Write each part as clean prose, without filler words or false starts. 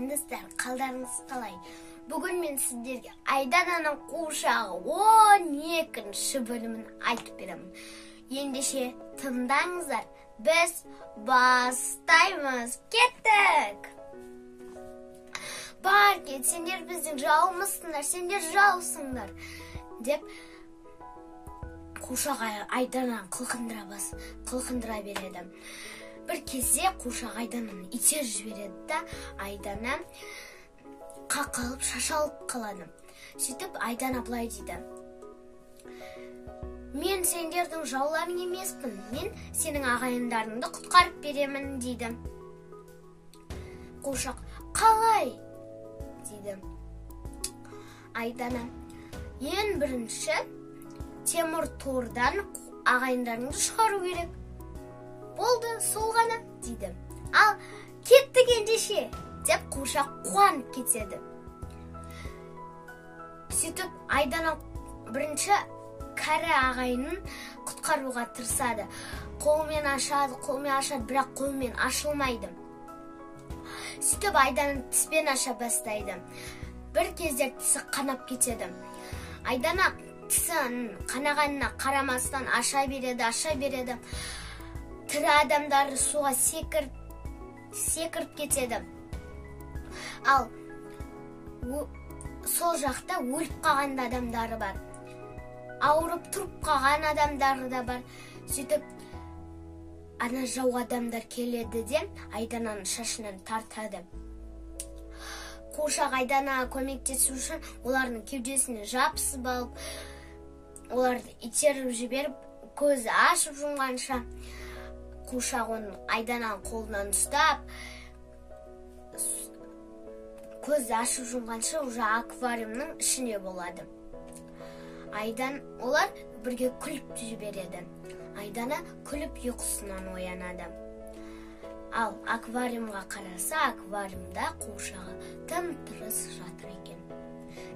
армысыздар, қалдарыңыз қалай? Бүгін мен сіздерге Айдананың қуыршағы 12-ші бөлімін айтып беремін. Ендеше тыңдаңыздар, біз бастаймыз. Кеттік! Бар кет, сендер біздің жауымызсыңдар, сендер жаусыңдар, деп қуыршақ Айдананы қылқындыра береді. Bir кезде қуыршақ Айдананы итеріп жібереді да, Айдана қақалып шашалып қалады. Сөйтіп Айдана былай дейді: мен сендердің жауларың емеспін, мен сенің ағайындарыңды құтқарып беремін дейді. Қуыршақ: қалай? дейді. Айдана: ең бірінші темір тордан ағайындарыңды шығару керек. Болды, сол ғана, дейді. Ал кеттік ендеше, деп қуыршақ қуанып кетеді. Сөйтіп Айдана бірінші кәрі ағайынын құтқаруға тырысады. Қолмен ашады, бірақ қолмен ашылмайды. Сөйтіп Айдана тіспен аша бастайды. Bir кезде тісі қанап кетеді. Айдана тісін қанағанына қарамастан аша береді. Тірі адамдары суға секіріп кетеді. Ал сол жақта өліп қалған адамдары бар. Ауырып тұрып қалған адамдары да бар. Сөйтіп ана жау адамдар келеді де Айдананың шашынан тартады. Қуыршақ Айданаға көмектесу үшін олардың кеудесіне жабысып алып, оларды итеріп жіберіп, көзі ашып жұмғанша қуыршақ оның Айдананың қолынан ұстап, көзі ашып жұмғанша уже аквариумның ішіне болады. Олар бірге күліп жібереді. Айдана күліп ұйқысынан оянады. Ал аквариумға қараса, аквариумда қуыршағы тым-тырыс жатыр екен.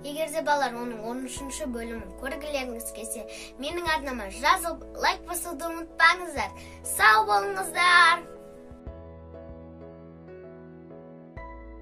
Егер де балалар оның 13-ші бөлімін көргілеріңіз келсе, менің арнама жазылып, лайк басуды ұмытпаңыздар. Сау болыңыздар!